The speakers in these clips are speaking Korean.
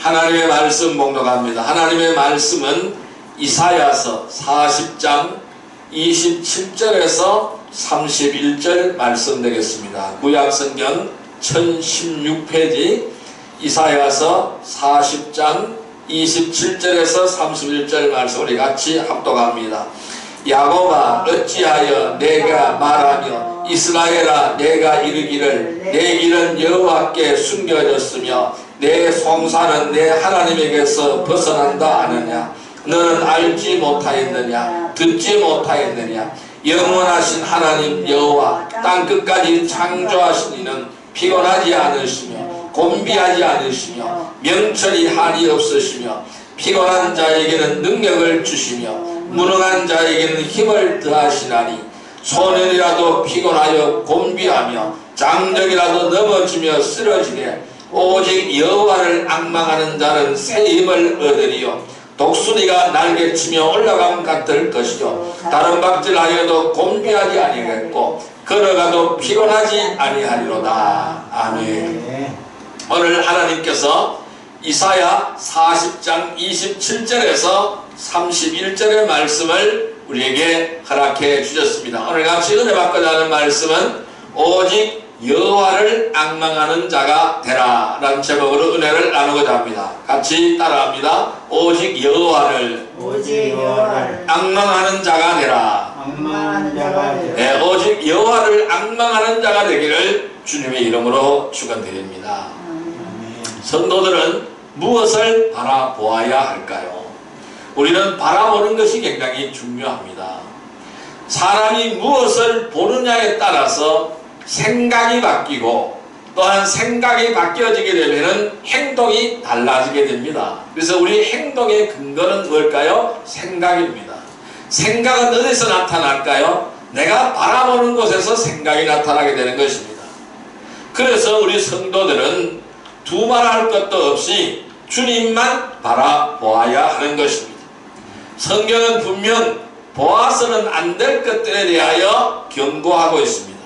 하나님의 말씀 봉독합니다. 하나님의 말씀은 이사야서 40장 27절에서 31절 말씀 되겠습니다. 구약성경 1016페이지 이사야서 40장 27절에서 31절 말씀 우리 같이 합독합니다. 야곱아 어찌하여 내가 말하며 이스라엘아 내가 이르기를 내 길은 여호와께 숨겨졌으며 내 송사는 내 하나님에게서 벗어난다 하느냐. 너는 알지 못하였느냐 듣지 못하였느냐. 영원하신 하나님 여호와 땅끝까지 창조하신 이는 피곤하지 않으시며 곤비하지 않으시며 명철이 한이 없으시며 피곤한 자에게는 능력을 주시며 무능한 자에게는 힘을 더하시나니 소년이라도 피곤하여 곤비하며 장정이라도 넘어지며 쓰러지게 오직 여호와를 앙망하는 자는 새 힘을 얻으리요 독수리가 날개치며 올라감 같을 것이요 다른 박질하여도 곤비하지 아니하겠고 걸어가도 피곤하지 아니하리로다. 아멘. 오늘 하나님께서 이사야 40장 27절에서 31절의 말씀을 우리에게 허락해 주셨습니다. 오늘 같이 은혜 받고자 하는 말씀은 오직 여호와를 앙망하는 자가 되라 라는 제목으로 은혜를 나누고자 합니다. 같이 따라합니다. 오직 여호와를 앙망하는 자가 되라. 네, 오직 여호와를 앙망하는 자가 되기를 주님의 이름으로 축원드립니다. 성도들은 무엇을 바라보아야 할까요? 우리는 바라보는 것이 굉장히 중요합니다. 사람이 무엇을 보느냐에 따라서 생각이 바뀌고 또한 생각이 바뀌어지게 되면 행동이 달라지게 됩니다. 그래서 우리 행동의 근거는 뭘까요? 생각입니다. 생각은 어디서 나타날까요? 내가 바라보는 곳에서 생각이 나타나게 되는 것입니다. 그래서 우리 성도들은 두말할 것도 없이 주님만 바라보아야 하는 것입니다. 성경은 분명 보아서는 안 될 것들에 대하여 경고하고 있습니다.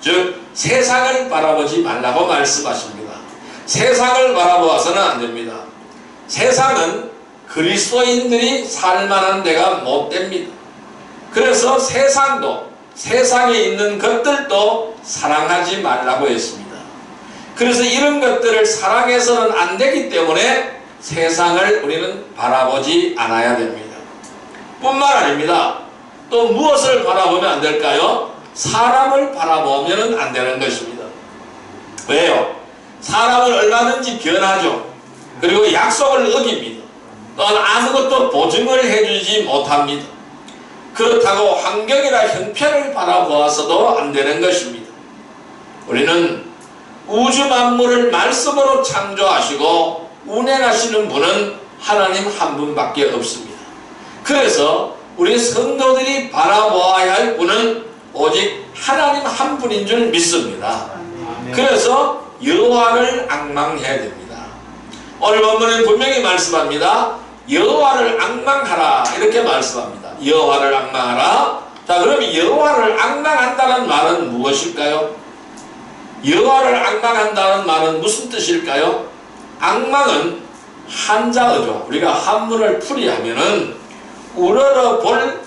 즉 세상을 바라보지 말라고 말씀하십니다. 세상을 바라보아서는 안 됩니다. 세상은 그리스도인들이 살만한 데가 못 됩니다. 그래서 세상도 세상에 있는 것들도 사랑하지 말라고 했습니다. 그래서 이런 것들을 사랑해서는 안 되기 때문에 세상을 우리는 바라보지 않아야 됩니다. 뿐만 아닙니다. 또 무엇을 바라보면 안 될까요? 사람을 바라보면 안 되는 것입니다. 왜요? 사람은 얼마든지 변하죠. 그리고 약속을 어깁니다. 또한 아무것도 보증을 해주지 못합니다. 그렇다고 환경이나 형편을 바라보아서도 안 되는 것입니다. 우리는 우주 만물을 말씀으로 창조하시고 운행하시는 분은 하나님 한 분밖에 없습니다. 그래서 우리 성도들이 바라보아야 할 분은 오직 하나님 한 분인 줄 믿습니다. 그래서 여호와를 앙망해야 됩니다. 오늘 본문은 분명히 말씀합니다. 여호와를 앙망하라 이렇게 말씀합니다. 여호와를 앙망하라. 자, 그럼 여호와를 앙망한다는 말은 무엇일까요? 여호와를 앙망한다는 말은 무슨 뜻일까요? 앙망은 한자어죠. 우리가 한문을 풀이하면은 우러러 볼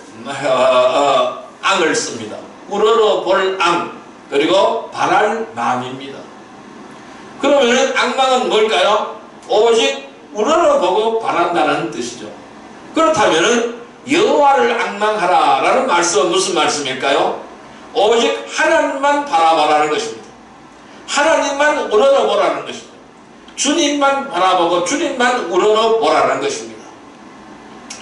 앙을 씁니다. 우러러 볼 앙, 그리고 바랄 마음입니다. 그러면 앙망은 뭘까요? 오직 우러러보고 바란다는 뜻이죠. 그렇다면 여호와를 앙망하라 라는 말씀은 무슨 말씀일까요? 오직 하나님만 바라보라는 것입니다. 하나님만 우러러보라는 것입니다. 주님만 바라보고 주님만 우러러보라는 것입니다.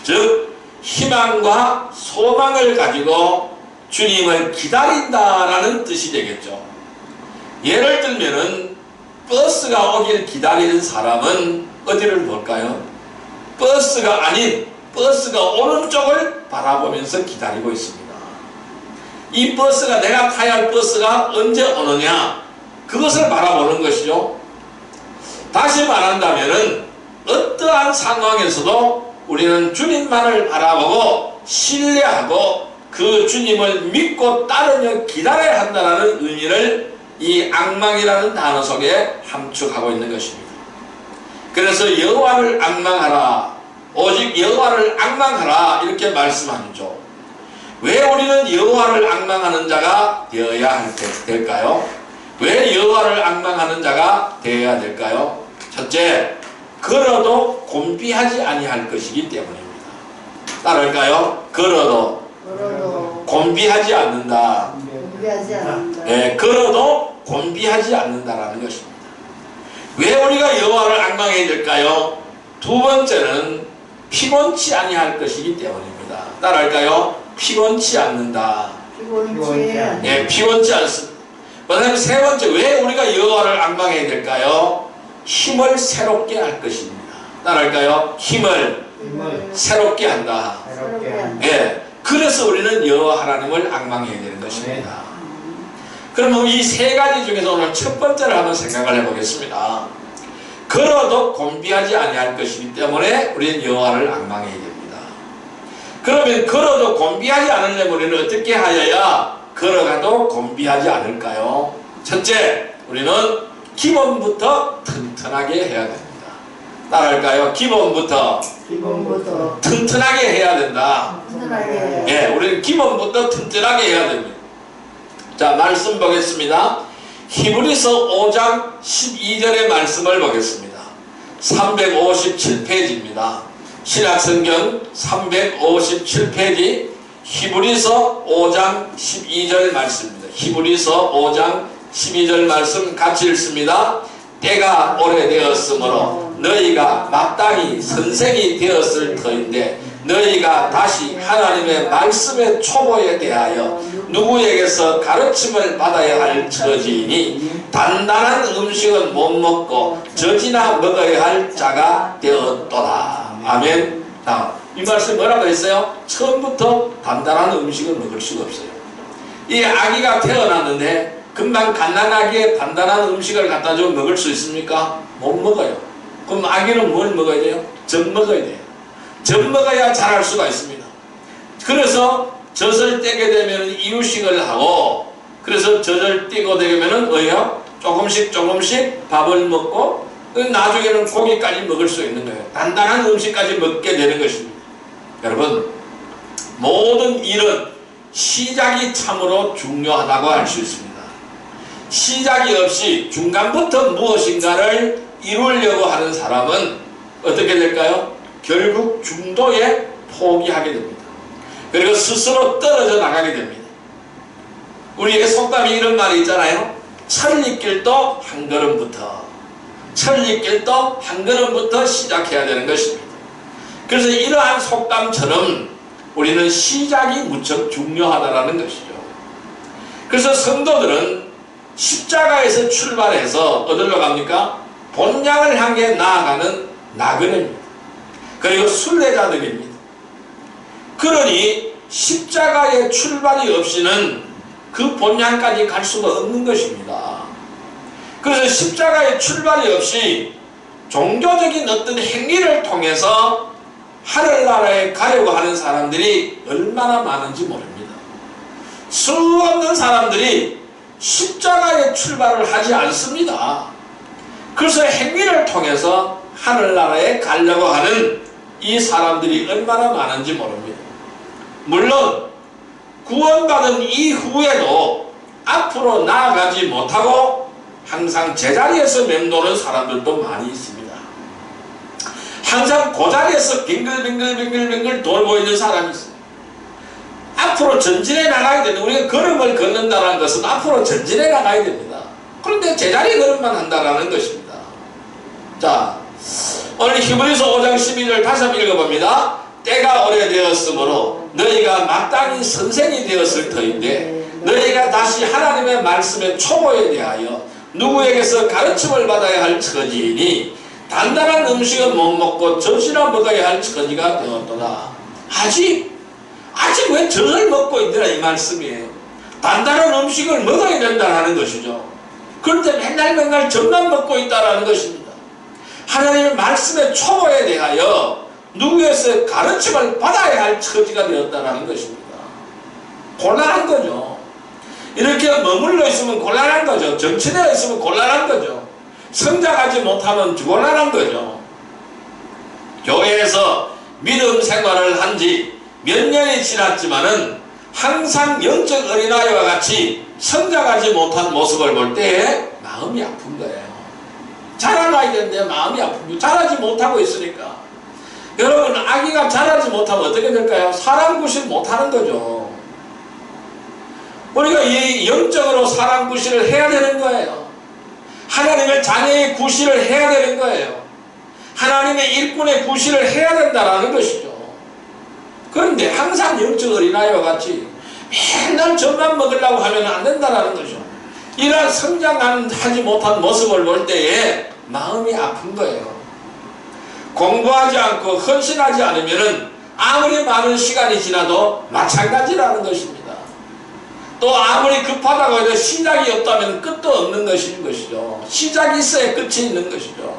즉 희망과 소망을 가지고 주님을 기다린다라는 뜻이 되겠죠. 예를 들면은 버스가 오길 기다리는 사람은 어디를 볼까요? 버스가 아닌 버스가 오는 쪽을 바라보면서 기다리고 있습니다. 이 버스가 내가 타야 할 버스가 언제 오느냐 그것을 바라보는 것이죠. 다시 말한다면은 어떠한 상황에서도 우리는 주님만을 바라보고 신뢰하고 그 주님을 믿고 따르며 기다려야 한다는 의미를 이 앙망이라는 단어 속에 함축하고 있는 것입니다. 그래서 여호와를 앙망하라, 오직 여호와를 앙망하라 이렇게 말씀하죠. 왜 우리는 여호와를 앙망하는 자가 되어야 될까요? 왜 여호와를 앙망하는 자가 되어야 될까요? 첫째, 걸어도 곤비하지 아니할 것이기 때문입니다. 따라할까요? 걸어도 곤비하지 않는다. 네, 걸어도 곤비하지 않는다라는 것입니다. 왜 우리가 여호와를 앙망해야 될까요? 두 번째는 피곤치 아니할 것이기 때문입니다. 따라할까요? 피곤치 않는다. 예, 피곤치 않습니다. 그다음에 세 번째, 왜 우리가 여호와를 앙망해야 될까요? 힘을 새롭게 할 것입니다. 따라할까요? 힘을 새롭게 한다. 예, 그래서 우리는 여호와 하나님을 앙망해야 되는 것입니다. 그러면 이 세 가지 중에서 오늘 첫 번째를 한번 생각을 해보겠습니다. 걸어도 곤비하지 아니할 것이기 때문에 우리는 여호와를 앙망해야 됩니다. 그러면 걸어도 곤비하지 않으려면 우리는 어떻게 하여야 걸어가도 곤비하지 않을까요? 첫째, 우리는 기본부터 튼튼하게 해야 됩니다. 따라할까요? 기본부터 튼튼하게 해야 된다. 예, 우리는 기본부터 튼튼하게 해야 됩니다. 자, 말씀 보겠습니다. 히브리서 5장 12절의 말씀을 보겠습니다. 357페이지입니다. 신약성경 357페이지 히브리서 5장 12절 말씀입니다. 히브리서 5장 12절 말씀 같이 읽습니다. 때가 오래되었으므로 너희가 마땅히 선생이 되었을 터인데 너희가 다시 하나님의 말씀의 초보에 대하여 누구에게서 가르침을 받아야 할 처지이니 단단한 음식은 못 먹고 젖이나 먹어야 할 자가 되었도다. 아멘. 자, 이 말씀 뭐라고 했어요? 처음부터 단단한 음식을 먹을 수가 없어요. 이 아기가 태어났는데 금방 갓난아기에 단단한 음식을 갖다 주면 먹을 수 있습니까? 못 먹어요. 그럼 아기는 뭘 먹어야 돼요? 젖 먹어야 돼요. 젖 먹어야 자랄 수가 있습니다. 그래서 젖을 떼게 되면 이유식을 하고, 그래서 젖을 떼고 되면 뭐예요? 조금씩 밥을 먹고 나중에는 고기까지 먹을 수 있는 거예요. 단단한 음식까지 먹게 되는 것입니다. 여러분, 모든 일은 시작이 참으로 중요하다고 할 수 있습니다. 시작이 없이 중간부터 무엇인가를 이루려고 하는 사람은 어떻게 될까요? 결국 중도에 포기하게 됩니다. 그리고 스스로 떨어져 나가게 됩니다. 우리의 속담이 이런 말이 있잖아요. 천리길도 한 걸음부터, 천리길도 한 걸음부터 시작해야 되는 것입니다. 그래서 이러한 속담처럼 우리는 시작이 무척 중요하다는 것이죠. 그래서 성도들은 십자가에서 출발해서 어디로 갑니까? 본향을 향해 나아가는 나그네입니다. 그리고 순례자들입니다. 그러니 십자가의 출발이 없이는 그 본향까지 갈 수가 없는 것입니다. 그래서 십자가의 출발이 없이 종교적인 어떤 행위를 통해서 하늘나라에 가려고 하는 사람들이 얼마나 많은지 모릅니다. 수없는 사람들이 십자가의 출발을 하지 않습니다. 그래서 행위를 통해서 하늘나라에 가려고 하는 이 사람들이 얼마나 많은지 모릅니다. 물론 구원받은 이후에도 앞으로 나아가지 못하고 항상 제자리에서 맴도는 사람들도 많이 있습니다. 항상 그 자리에서 빙글빙글 돌고 있는 사람이 있어요. 앞으로 전진해 나가야 되는, 우리가 걸음을 걷는다는 것은 앞으로 전진해 나가야 됩니다. 그런데 제자리 걸음만 한다는 것입니다. 자, 오늘 히브리서 5장 12절 다시 한번 읽어봅니다. 때가 오래되었으므로 너희가 마땅히 선생이 되었을 터인데 너희가 다시 하나님의 말씀의 초보에 대하여 누구에게서 가르침을 받아야 할 처지이니 단단한 음식은 못 먹고 젖이나 먹어야 할 처지가 되었도다. 아직 왜 젖을 먹고 있더라 이 말씀이에요. 단단한 음식을 먹어야 된다는 것이죠. 그런데 맨날 젖만 먹고 있다는 것입니다. 하나님의 말씀의 초보에 대하여 누구에서 가르침을 받아야 할 처지가 되었다는 것입니다. 곤란한 거죠. 이렇게 머물러 있으면 곤란한 거죠. 정치되어 있으면 곤란한 거죠. 성장하지 못하면 곤란한 거죠. 믿음 생활을 한 지 몇 년이 지났지만은 항상 영적 어린아이와 같이 성장하지 못한 모습을 볼 때 마음이 아픈 거예요. 자라나야 되는데 마음이 아픈 거예요. 자라지 못하고 있으니까. 여러분, 아기가 자라지 못하면 어떻게 될까요? 사람 구실 못하는 거죠. 우리가 이 영적으로 사람 구실을 해야 되는 거예요. 하나님의 자녀의 구실을 해야 되는 거예요. 하나님의 일꾼의 구실을 해야 된다는 것이죠. 그런데 항상 영적 어린아이와 같이 맨날 젖만 먹으려고 하면 안 된다는 거죠. 이러한 성장하지 못한 모습을 볼 때에 마음이 아픈 거예요. 공부하지 않고 헌신하지 않으면 아무리 많은 시간이 지나도 마찬가지라는 것입니다. 또 아무리 급하다고 해도 시작이 없다면 끝도 없는 것이죠. 시작이 있어야 끝이 있는 것이죠.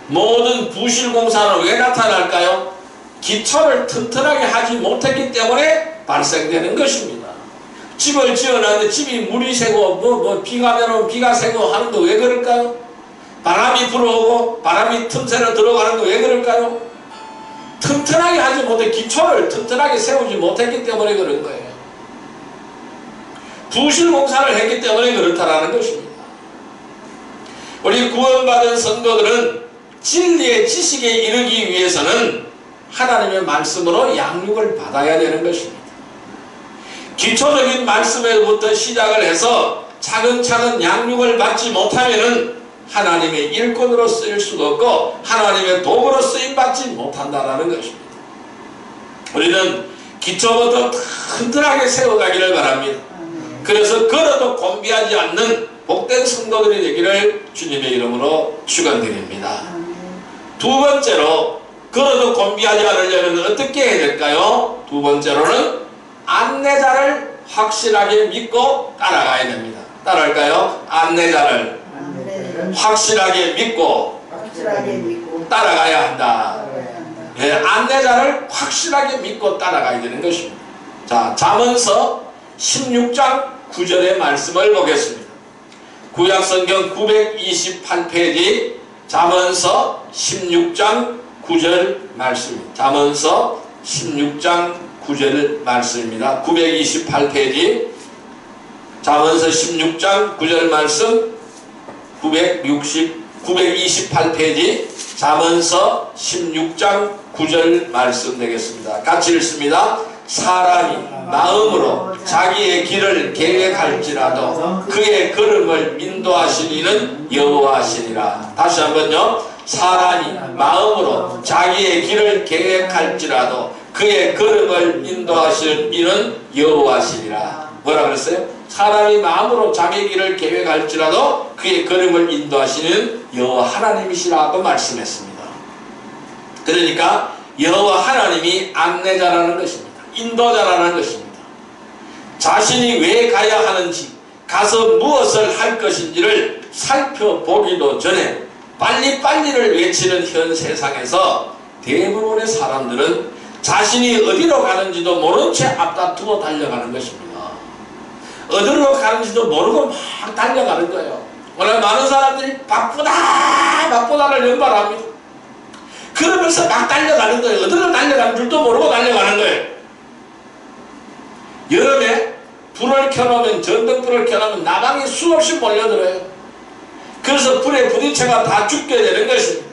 모든 부실공사는 왜 나타날까요? 기초를 튼튼하게 하지 못했기 때문에 발생되는 것입니다. 집을 지어놨는데 집이 물이 새고 비가 내려오면 비가 새고 하는 거 왜 그럴까요? 바람이 불어오고 바람이 틈새로 들어가는 거 왜 그럴까요? 튼튼하게 하지 못해 기초를 튼튼하게 세우지 못했기 때문에 그런 거예요. 부실공사를 했기 때문에 그렇다라는 것입니다. 우리 구원받은 성도들은 진리의 지식에 이르기 위해서는 하나님의 말씀으로 양육을 받아야 되는 것입니다. 기초적인 말씀에부터 시작을 해서 차근차근 양육을 받지 못하면 하나님의 일꾼으로 쓰일 수도 없고 하나님의 도구로 쓰임받지 못한다는 것입니다. 우리는 기초부터 튼튼하게 세워가기를 바랍니다. 그래서 걸어도 곤비하지 않는 복된 성도들이 되기를 주님의 이름으로 축원드립니다. 두 번째로, 걸어도 곤비하지 않으려면 어떻게 해야 될까요? 두 번째로는 안내자를 확실하게 믿고 따라가야 됩니다. 따라할까요? 안내자를 확실하게 믿고 따라가야 한다. 네, 안내자를 확실하게 믿고 따라가야 되는 것입니다. 자, 잠언서 16장 9절의 말씀을 보겠습니다. 구약성경 928페이지 잠언서 16장 9절 말씀입니다. 잠언서 16장 9절 말씀입니다. 928페이지 잠언서 16장 9절 말씀 928페이지 잠언서 16장 9절 말씀 되겠습니다. 같이 읽습니다. 사람이 마음으로 자기의 길을 계획할지라도 그의 걸음을 인도하신 이는 여호와시니라. 다시 한번요. 사람이 마음으로 자기의 길을 계획할지라도 그의 걸음을 인도하시는 이는 여호와시니라. 뭐라 그랬어요? 사람이 마음으로 자기의 길을 계획할지라도 그의 걸음을 인도하시는 여호와 하나님이시라고 말씀했습니다. 그러니까 여호와 하나님이 안내자라는 것입니다. 인도자라는 것입니다. 자신이 왜 가야 하는지, 가서 무엇을 할 것인지를 살펴보기도 전에 빨리빨리를 외치는 현 세상에서 대부분의 사람들은 자신이 어디로 가는지도 모른 채 앞다투고 달려가는 것입니다. 어디로 가는지도 모르고 막 달려가는 거예요. 오늘 많은 사람들이 바쁘다를 연발합니다. 그러면서 막 달려가는 거예요. 어디로 달려가는 줄도 모르고 달려가는 거예요. 여름에 불을 켜놓으면, 전등불을 켜놓으면 나방이 수없이 몰려들어요. 그래서 불에 부딪혀가 다 죽게 되는 것입니다.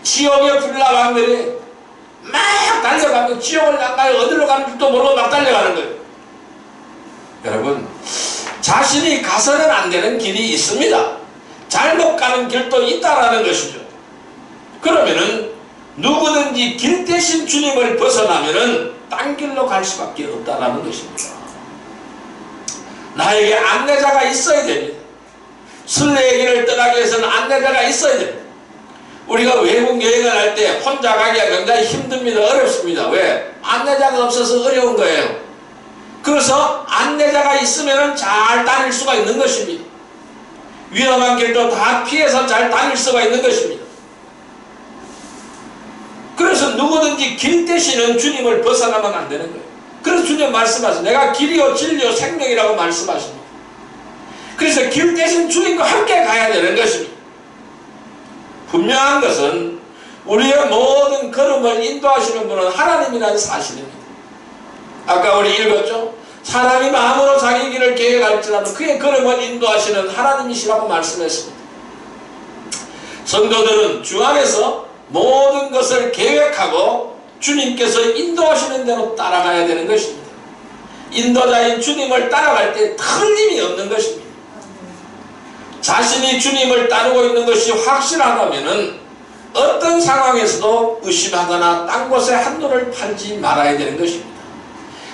지옥의 불나방들이 막 달려가면 지옥을 안 가요. 어디로 가는 줄도 모르고 막 달려가는 거예요. 여러분, 자신이 가서는 안 되는 길이 있습니다. 잘못 가는 길도 있다라는 것이죠. 그러면은 누구든지 길 대신 주님을 벗어나면은 딴 길로 갈 수밖에 없다라는 것입니다. 나에게 안내자가 있어야 됩니다. 순례의 길을 떠나기 위해서는 안내자가 있어야 됩니다. 우리가 외국 여행을 할 때 혼자 가기가 굉장히 힘듭니다. 어렵습니다. 왜? 안내자가 없어서 어려운 거예요. 그래서 안내자가 있으면 잘 다닐 수가 있는 것입니다. 위험한 길도 다 피해서 잘 다닐 수가 있는 것입니다. 그래서 누구든지 길 대신은 주님을 벗어나면 안 되는 거예요. 그래서 주님 말씀하세요. 내가 길이요 진리요 생명이라고 말씀하십니다. 그래서 길 대신 주님과 함께 가야 되는 것입니다. 분명한 것은 우리의 모든 걸음을 인도하시는 분은 하나님이라는 사실입니다. 아까 우리 읽었죠? 사람이 마음으로 자기 길을 계획할지라도 그의 걸음을 인도하시는 하나님이시라고 말씀했습니다. 성도들은 주 안에서 모든 것을 계획하고 주님께서 인도하시는 대로 따라가야 되는 것입니다. 인도자인 주님을 따라갈 때 틀림이 없는 것입니다. 자신이 주님을 따르고 있는 것이 확실하다면 어떤 상황에서도 의심하거나 딴 곳에 한눈을 팔지 말아야 되는 것입니다.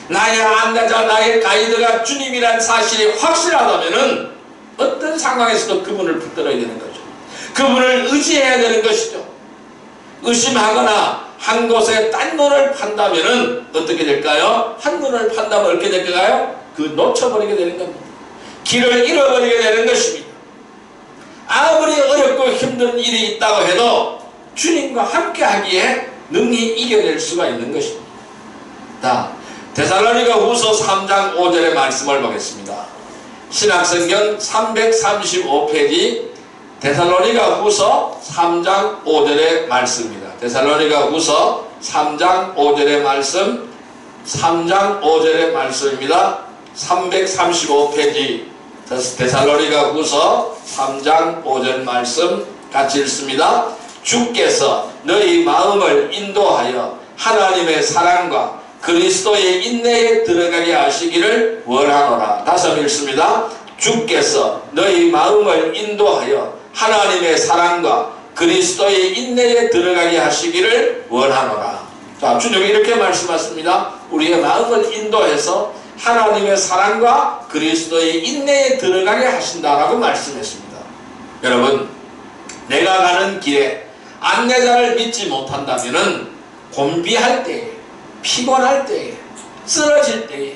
나의 안내자, 나의 가이드가 주님이란 사실이 확실하다면 어떤 상황에서도 그분을 붙들어야 되는 거죠. 그분을 의지해야 되는 것이죠. 의심하거나 한 곳에 딴 눈을 판다면 어떻게 될까요? 한 눈을 판다면 어떻게 될까요? 놓쳐버리게 되는 겁니다. 길을 잃어버리게 되는 것입니다. 아무리 어렵고 힘든 일이 있다고 해도 주님과 함께 하기에 능히 이겨낼 수가 있는 것입니다. 자, 데살로니가 후서 3장 5절의 말씀을 보겠습니다. 신약성경 335페이지 데살로니가 후서 3장 5절의 말씀입니다. 데살로니가 후서 3장 5절의 말씀, 3장 5절의 말씀입니다. 335페이지 데살로니가 후서 3장 5절 말씀 같이 읽습니다. 주께서 너희 마음을 인도하여 하나님의 사랑과 그리스도의 인내에 들어가게 하시기를 원하노라. 다시 한번 읽습니다. 주께서 너희 마음을 인도하여 하나님의 사랑과 그리스도의 인내에 들어가게 하시기를 원하노라. 자, 주님이 이렇게 말씀하십니다. 우리의 마음을 인도해서 하나님의 사랑과 그리스도의 인내에 들어가게 하신다라고 말씀했습니다. 여러분, 내가 가는 길에 안내자를 믿지 못한다면 곤비할 때에, 피곤할 때에, 쓰러질 때에,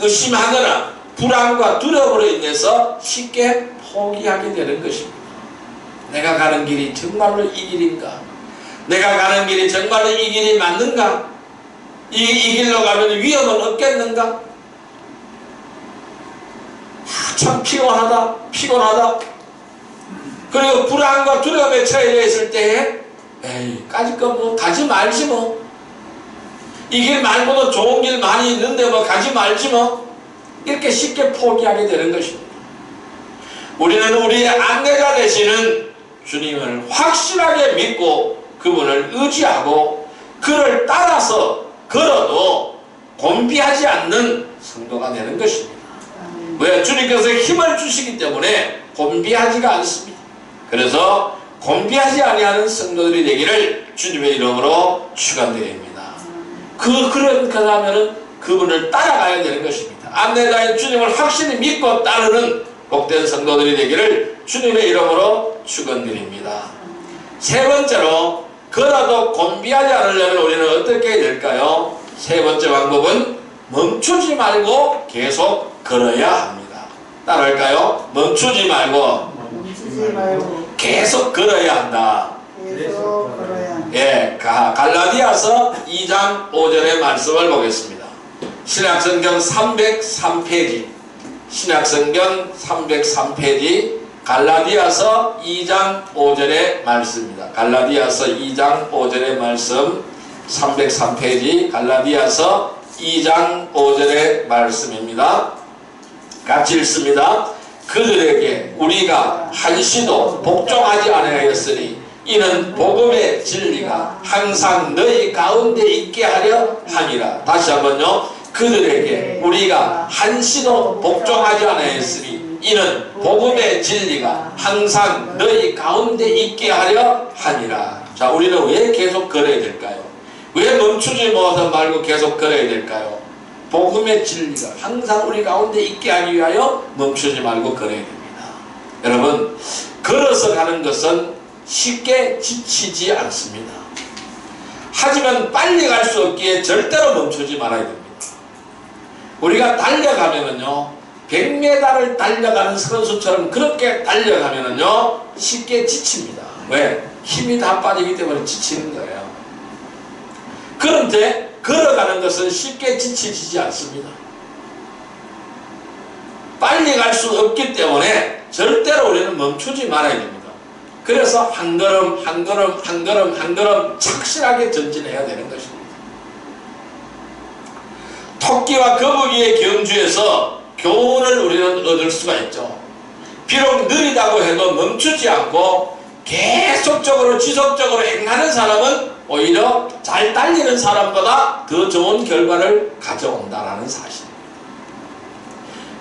의심하거나 불안과 두려움으로 인해서 쉽게 포기하게 되는 것입니다. 내가 가는 길이 정말로 이 길인가? 내가 가는 길이 정말로 이 길이 맞는가? 이 길로 가면 위험은 없겠는가? 참 피곤하다. 그리고 불안과 두려움에 처해 있을 때에 에이, 까짓거 뭐 가지 말지 뭐. 이 길 말고도 좋은 길 많이 있는데 뭐 가지 말지 뭐. 이렇게 쉽게 포기하게 되는 것입니다. 우리는 우리의 안내자 되시는 주님을 확실하게 믿고 그분을 의지하고 그를 따라서 걸어도 곤비하지 않는 성도가 되는 것입니다. 왜? 주님께서 힘을 주시기 때문에 곤비하지가 않습니다. 그래서 곤비하지 아니하는 성도들이 되기를 주님의 이름으로 축원드립니다. 그러면 그분을 따라가야 되는 것입니다. 안내자인 주님을 확실히 믿고 따르는 복된 성도들이 되기를 주님의 이름으로 축원드립니다. 세 번째로 걸어도 곤비하지 않으려면 우리는 어떻게 해야 될까요? 세 번째 방법은 멈추지 말고 계속 걸어야 합니다. 따라할까요? 멈추지 말고 계속 걸어야 한다. 예, 갈라디아서 2장 5절의 말씀을 보겠습니다. 신약성경 303페이지 신약성경 303페이지 갈라디아서 2장 5절의 말씀입니다. 갈라디아서 2장 5절의 말씀 303페이지 갈라디아서 2장 5절의 말씀입니다. 같이 읽습니다. 그들에게 우리가 한시도 복종하지 아니하였으니 이는 복음의 진리가 항상 너희 가운데 있게 하려 함이라. 다시 한번요. 그들에게 우리가 한시도 복종하지 아니하였으니 이는 복음의 진리가 항상 너희 가운데 있게 하려 함이라. 자, 우리는 왜 계속 걸어야 될까요? 왜 멈추지 못하고 말고 계속 걸어야 될까요? 복음의 진리가 항상 우리 가운데 있게 하기 위하여 멈추지 말고 걸어야 됩니다. 여러분, 걸어서 가는 것은 쉽게 지치지 않습니다. 하지만 빨리 갈 수 없기에 절대로 멈추지 말아야 됩니다. 우리가 달려가면은요, 100m를 달려가는 선수처럼 그렇게 달려가면은요, 쉽게 지칩니다. 왜? 힘이 다 빠지기 때문에 지치는 거예요. 그런데 걸어가는 것은 쉽게 지치지 않습니다. 빨리 갈 수 없기 때문에 절대로 우리는 멈추지 말아야 됩니다. 그래서 한 걸음 한 걸음 한 걸음 한 걸음 착실하게 전진해야 되는 것입니다. 토끼와 거북이의 경주에서 교훈을 우리는 얻을 수가 있죠. 비록 느리다고 해도 멈추지 않고 계속적으로 지속적으로 행하는 사람은 오히려 잘 달리는 사람보다 더 좋은 결과를 가져온다는 사실입니다.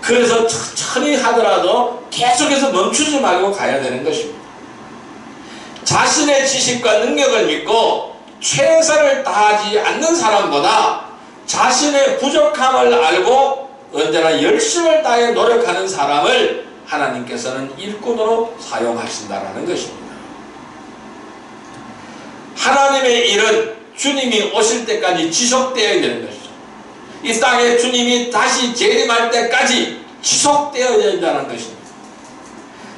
그래서 천천히 하더라도 계속해서 멈추지 말고 가야 되는 것입니다. 자신의 지식과 능력을 믿고 최선을 다하지 않는 사람보다 자신의 부족함을 알고 언제나 열심을 다해 노력하는 사람을 하나님께서는 일꾼으로 사용하신다는 것입니다. 하나님의 일은 주님이 오실 때까지 지속되어야 되는 것이죠. 이 땅에 주님이 다시 재림할 때까지 지속되어야 된다는 것입니다.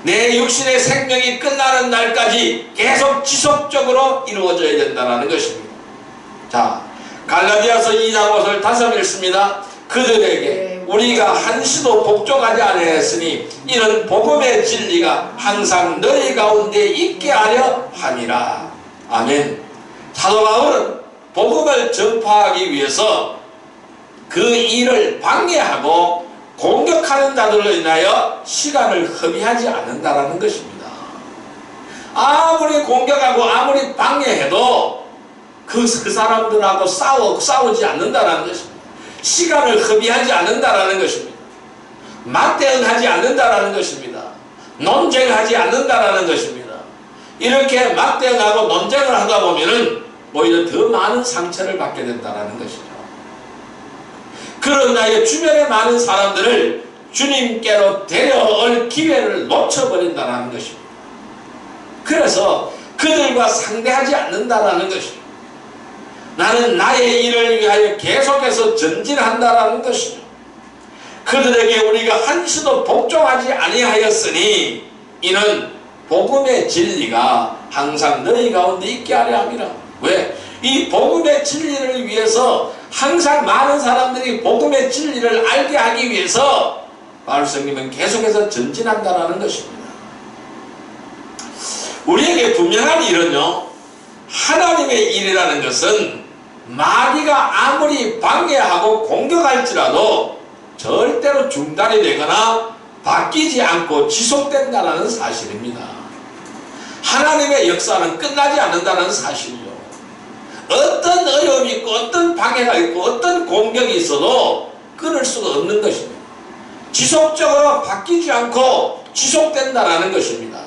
내 육신의 생명이 끝나는 날까지 계속 지속적으로 이루어져야 된다는 것입니다. 자, 갈라디아서 2장 5절 다시 읽습니다. 그들에게 우리가 한시도 복종하지 아니하였으니 이는 복음의 진리가 항상 너희 가운데 있게 하려 함이라. 아멘. 사도 바울은 복음을 전파하기 위해서 그 일을 방해하고 공격하는 자들로 인하여 시간을 허비하지 않는다라는 것입니다. 아무리 공격하고 아무리 방해해도 그 사람들하고 싸우지 않는다라는 것입니다. 시간을 허비하지 않는다라는 것입니다. 맞대응하지 않는다라는 것입니다. 논쟁하지 않는다라는 것입니다. 이렇게 맞대응하고 논쟁을 하다 보면은 오히려 더 많은 상처를 받게 된다는 것이죠. 그러나 주변에 많은 사람들을 주님께로 데려올 기회를 놓쳐버린다는 것입니다. 그래서 그들과 상대하지 않는다는 것이죠. 나는 나의 일을 위하여 계속해서 전진한다는 것이죠. 그들에게 우리가 한시도 복종하지 아니하였으니 이는 복음의 진리가 항상 너희 가운데 있게 하려 함이라. 왜? 이 복음의 진리를 위해서 항상 많은 사람들이 복음의 진리를 알게 하기 위해서 바울 성님은 계속해서 전진한다는 것입니다. 우리에게 분명한 일은요, 하나님의 일이라는 것은 마귀가 아무리 방해하고 공격할지라도 절대로 중단이 되거나 바뀌지 않고 지속된다는 사실입니다. 하나님의 역사는 끝나지 않는다는 사실이죠. 어떤 어려움이 있고 어떤 방해가 있고 어떤 공격이 있어도 끊을 수가 없는 것입니다. 지속적으로 바뀌지 않고 지속된다는 것입니다.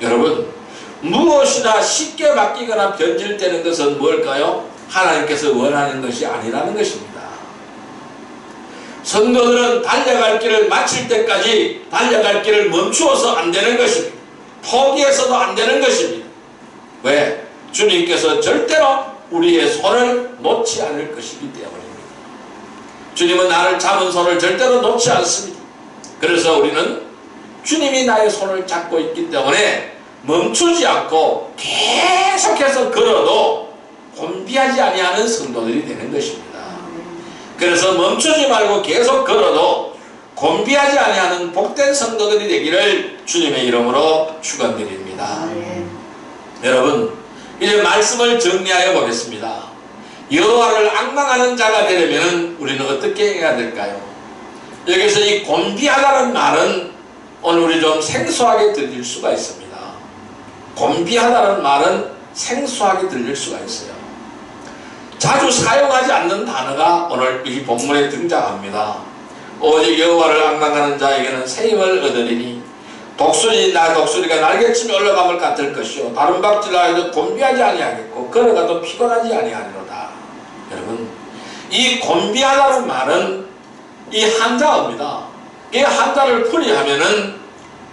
여러분, 무엇이나 쉽게 바뀌거나 변질되는 것은 뭘까요? 하나님께서 원하는 것이 아니라는 것입니다. 성도들은 달려갈 길을 마칠 때까지 달려갈 길을 멈추어서 안 되는 것입니다. 포기해서도 안 되는 것입니다. 왜? 주님께서 절대로 우리의 손을 놓지 않을 것이기 때문입니다. 주님은 나를 잡은 손을 절대로 놓지 않습니다. 그래서 우리는 주님이 나의 손을 잡고 있기 때문에 멈추지 않고 계속해서 걸어도 곤비하지 아니하는 성도들이 되는 것입니다. 그래서 멈추지 말고 계속 걸어도 곤비하지 아니하는 복된 성도들이 되기를 주님의 이름으로 축원드립니다. 여러분, 이제 말씀을 정리하여 보겠습니다. 여호와를 앙망하는 자가 되려면 우리는 어떻게 해야 될까요? 여기서 이 곤비하다는 말은 오늘 우리 좀 생소하게 들릴 수가 있습니다. 곤비하다는 말은 생소하게 들릴 수가 있어요. 자주 사용하지 않는 단어가 오늘 이 본문에 등장합니다. 오직 여호와를 앙망하는 자에게는 새 힘을 얻으리니 독수리가 날개치며 올라감을 같을 것이요 다른 박질라 해도 곤비하지 아니하겠고 걸어가도 피곤하지 아니하리로다. 여러분, 이 곤비하다는 말은 이 한자어입니다. 이 한자를 풀이하면은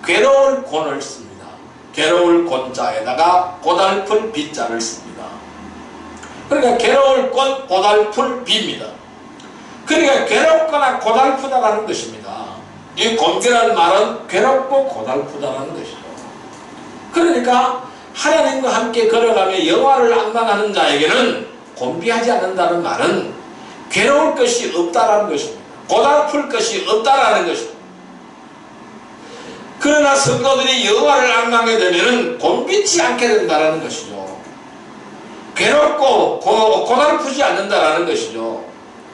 괴로울 곤을 씁니다. 괴로울 곤자에다가 고달플 비자를 씁니다. 그러니까 괴로울 곤, 고달플 비입니다. 그러니까 괴롭거나 고달프다라는 것입니다. 이 곤비라는 말은 괴롭고 고달프다라는 것이죠. 그러니까 하나님과 함께 걸어가며 여호와를 앙망하는 자에게는 곤비하지 않는다는 말은 괴로울 것이 없다라는 것입니다. 고달플 것이 없다라는 것입니다. 그러나 성도들이 여호와를 앙망하게 되면은 곤비치 않게 된다는 것이죠. 괴롭고 고달프지 않는다라는 것이죠.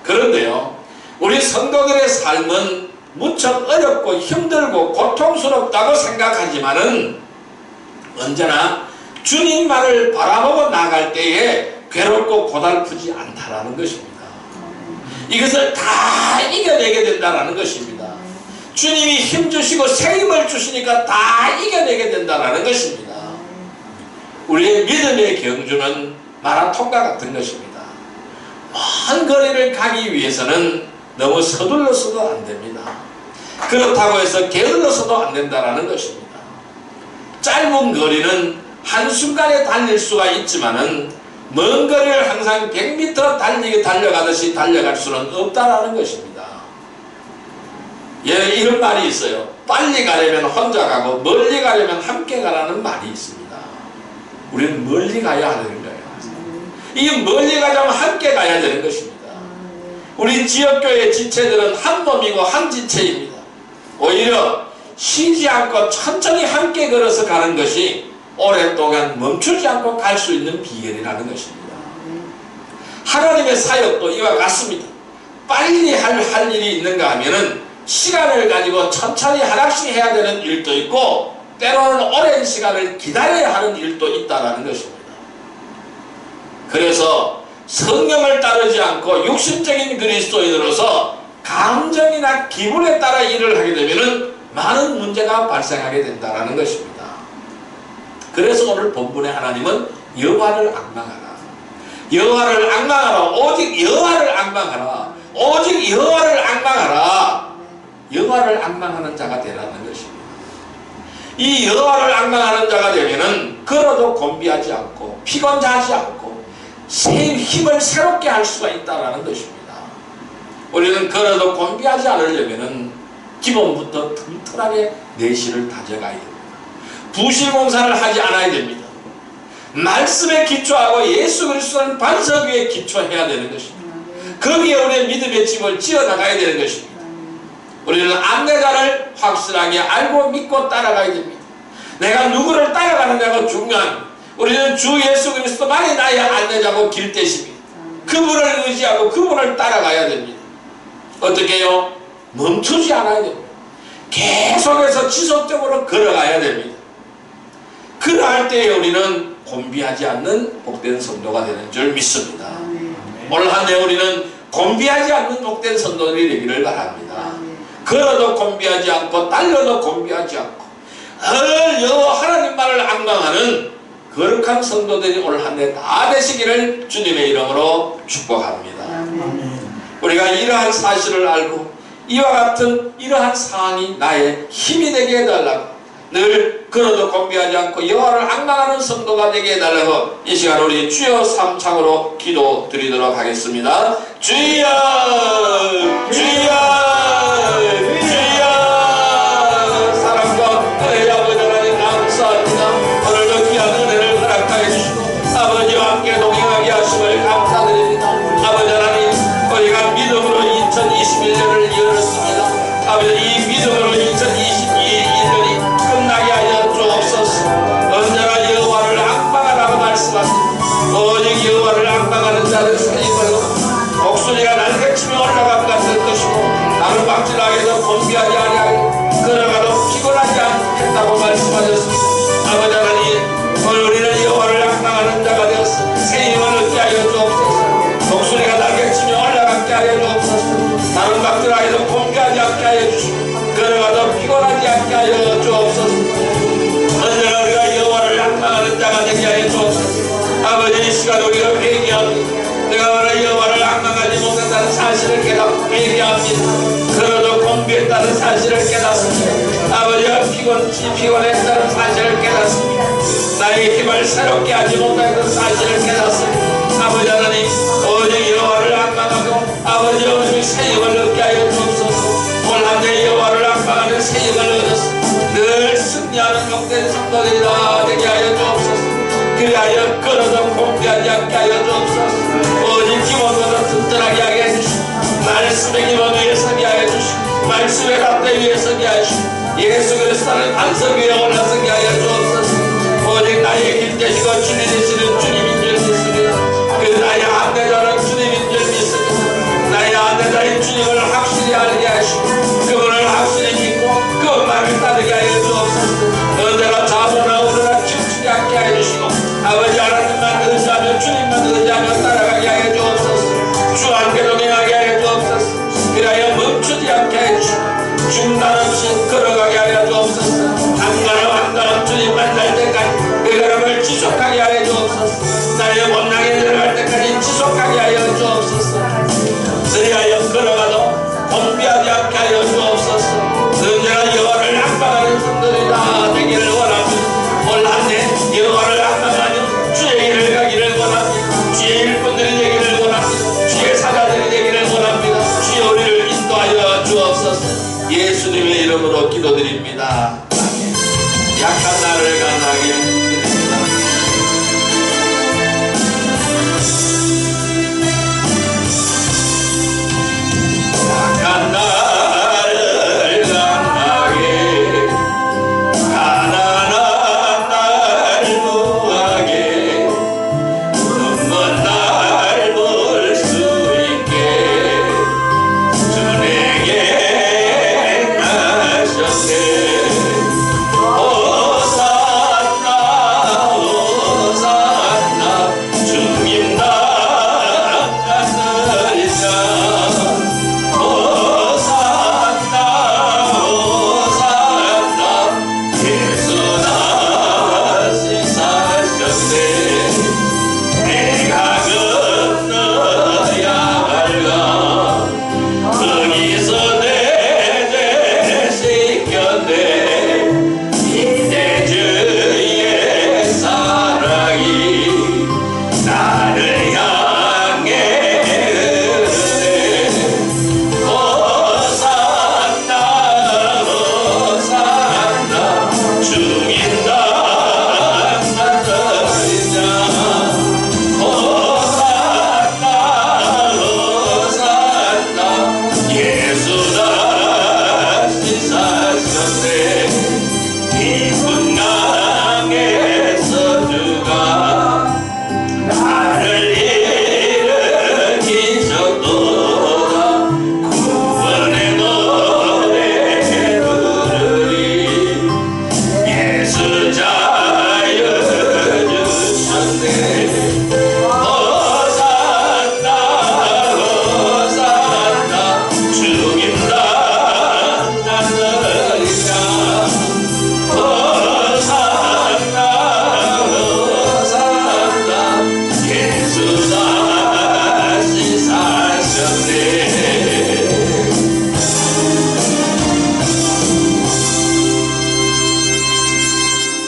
그런데요, 우리 성도들의 삶은 무척 어렵고 힘들고 고통스럽다고 생각하지만은 언제나 주님만을 바라보고 나갈 때에 괴롭고 고달프지 않다라는 것입니다. 이것을 다 이겨내게 된다라는 것입니다. 주님이 힘주시고 생임을 주시니까 다 이겨내게 된다라는 것입니다. 우리의 믿음의 경주는 마라톤과 같은 것입니다. 먼 거리를 가기 위해서는 너무 서둘러서도 안 됩니다. 그렇다고 해서 게을러서도 안 된다라는 것입니다. 짧은 거리는 한순간에 달릴 수가 있지만은 먼 거리를 항상 100m 달려가듯이 달려갈 수는 없다라는 것입니다. 예, 이런 말이 있어요. 빨리 가려면 혼자 가고 멀리 가려면 함께 가라는 말이 있습니다. 우리는 멀리 가야 하는 거예요. 이 멀리 가자면 함께 가야 되는 것입니다. 우리 지역교회 지체들은 한 몸이고 한 지체입니다. 오히려 쉬지 않고 천천히 함께 걸어서 가는 것이 오랫동안 멈추지 않고 갈 수 있는 비결이라는 것입니다. 하나님의 사역도 이와 같습니다. 빨리 할 일이 있는가 하면은 시간을 가지고 천천히 하나씩 해야 되는 일도 있고 때로는 오랜 시간을 기다려야 하는 일도 있다는 것입니다. 그래서 성령을 따르지 않고 육신적인 그리스도인으로서 감정이나 기분에 따라 일을 하게 되면 많은 문제가 발생하게 된다는 것입니다. 그래서 오늘 본문의 하나님은 여호와를 앙망하라. 여호와를 앙망하라. 오직 여호와를 앙망하라. 오직 여호와를 앙망하라. 여호와를 앙망하는 자가 되라는 것입니다. 이 여호와를 앙망하는 자가 되면은 걸어도 곤비하지 않고 피곤하지 않고 힘을 새롭게 할 수가 있다는 것입니다. 우리는 걸어도 곤비하지 않으려면은 기본부터 튼튼하게 내실을 다져가야 됩니다. 부실공사를 하지 않아야 됩니다. 말씀에 기초하고 예수 그리스도는 반석 위에 기초해야 되는 것입니다. 거기에 우리의 믿음의 집을 지어나가야 되는 것입니다. 우리는 안내자를 확실하게 알고 믿고 따라가야 됩니다. 내가 누구를 따라가느냐가 중요합니다. 우리는 주 예수 그리스도만이 나의 안내자고 길대십니다. 그분을 의지하고 그분을 따라가야 됩니다. 어떻게 해요? 멈추지 않아야 됩니다. 계속해서 지속적으로 걸어가야 됩니다. 그러할 때에 우리는 곤비하지 않는 복된 성도가 되는 줄 믿습니다. 올 한 해 우리는 곤비하지 않는 복된 성도들이 되기를 바랍니다. 걸어도 곤비하지 않고 달려도 곤비하지 않고 늘 여호와 하나님만을 앙망하는 거룩한 성도들이 올 한 해 다 되시기를 주님의 이름으로 축복합니다. 우리가 이러한 사실을 알고 이와 같은 이러한 상황이 나의 힘이 되게 해달라고 늘 걸어도 곤비하지 않고 여호와를 앙망하는 성도가 되게 해달라고 이 시간 우리 주여 삼창으로 기도 드리도록 하겠습니다. 주여 주여 주여 사랑과 은혜의 아버지 하나님 감사합니다. 오늘도 귀한 은혜를 허락하여 주시고 아버지와 함께 동행하게 하심을 감사드립니다. 아버지 하나님 우리가 믿음으로 2021년을 열었습니다. 아버지 이 믿음으로 2022년이 끝나게 하여 주옵소서. 언제나 여호와를 앙망하라고 말씀하십니다. 오직 여호와를 앙망하는 자는 새임으로 목소리가 날개치며 올라감 같을 것이고 나는 방진하게도 곤비하지 아니하고 걸어가도 피곤하지 않겠다고 말씀하셨습니다. 아버지 하나님 오늘 우리는 여호와를 앙망하는 자가 되었어 새힘을 얻게 하여 주옵소서. 목소리가 날개치며 올라가게 하여 주옵소서. 다른 박들하게도 곤비하지 않게 하여 주시고 걸어가도 피곤하지 않게 하여 주옵소서. 언제나 우리가 여호와를 앙망하는 자가 되게 하여 주옵소서. 아버지 이 시간 우리가 회개합니다. 내가 오늘 여호와를 앙망하지 못한다는 사실을 깨닫고 회개합니다. 걸어도 곤비했다는 사실을 깨닫습니다. 아버지가 피곤했다는 사실을 깨닫습니다. 나의 힘을 새롭게 하지 못하는 사실을 깨닫습니다. 아버지 하나님 오직 여호와를 앙망하고 아버지 오직 새 힘을 얻게 하여 주옵소서. 올 한 해 여호와를 앙망하는 새 힘을 얻어서 늘 승리하는 복된 성도들이다 되게 하여 주옵소서. 그리하여 걸어도 곤비하지 않게 하여 주옵소서. 오직 기본보다 튼튼하게 하게 해주시고 말씀의 기본 위에 서게 하여 주시고 말씀의 납대 위에 서게 하시고 예수 그리스도를 반석 위에 올라서게 하여 주옵소서. 오직 나의 길 되시고 진리 되시는 주님인 줄 믿습니다. 그 나의 안내자는 주님인 줄 믿습니다. 나의 안내자인 주님을 확실히 알게 하시고 그분을 확실히 믿고 그분만을 따르게 하여 주옵소서. 언제나 자본하고 오르나 춤추지 않게 하여 주시고 아버지 하나님만 의지하며 주님만 의지하며 따라가게 하여 주옵소서. 주와 함께 동행하게 하여 주옵소서. 그리하여 멈추지 않게 하여 주시고 중단 없이 걸어가게 하여 주옵소서. 한 걸음 한 걸음 주님 만날 때까지 그 걸음을 지속하게 하여 주옵소서. 나의 본향에 내려갈 때까지 지속하게 하여 주옵소서. 그리하여 걸어가도 덤비하지 않게 하여 주옵소서. 언제나 여호와를 악망하는 성도들이 다 되기를 원합니다. 올 한 해 여호와를 악망하며 주의 길을 가기를 원합니다. 주의 일꾼들이 되기를 원합니다. 주의 사자들이 되기를 원합니다. 주의 우리를 인도하여 주옵소서. 예수님의 이름으로 기도드립니다. 아멘. 약한 나를 강하게 드립니다. 약한 나를 강하게 가난한 날 구하게 눈먼 날 볼 수 있게 주 내게 나셨네.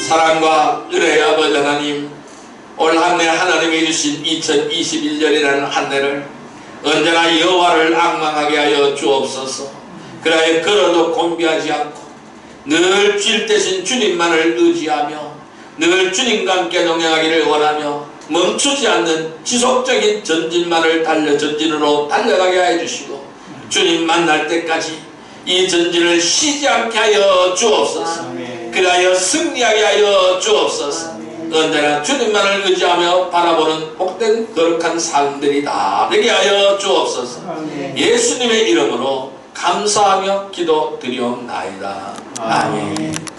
사랑과 은혜의 아버지 하나님, 올 한 해 하나님이 주신 2021년이라는 한 해를 언제나 여호와를 앙망하게 하여 주옵소서. 그러하여 걸어도 곤비하지 않고 늘 줄 대신 주님만을 의지하며 늘 주님과 함께 동행하기를 원하며 멈추지 않는 지속적인 전진으로 달려가게 하여 주시고 주님 만날 때까지 이 전진을 쉬지 않게 하여 주옵소서. 그리하여 승리하게 하여 주옵소서. 언제나 주님만을 의지하며 바라보는 복된 거룩한 삶들이 다 되게 하여 주옵소서. 예수님의 이름으로 감사하며 기도드리옵나이다. 아멘.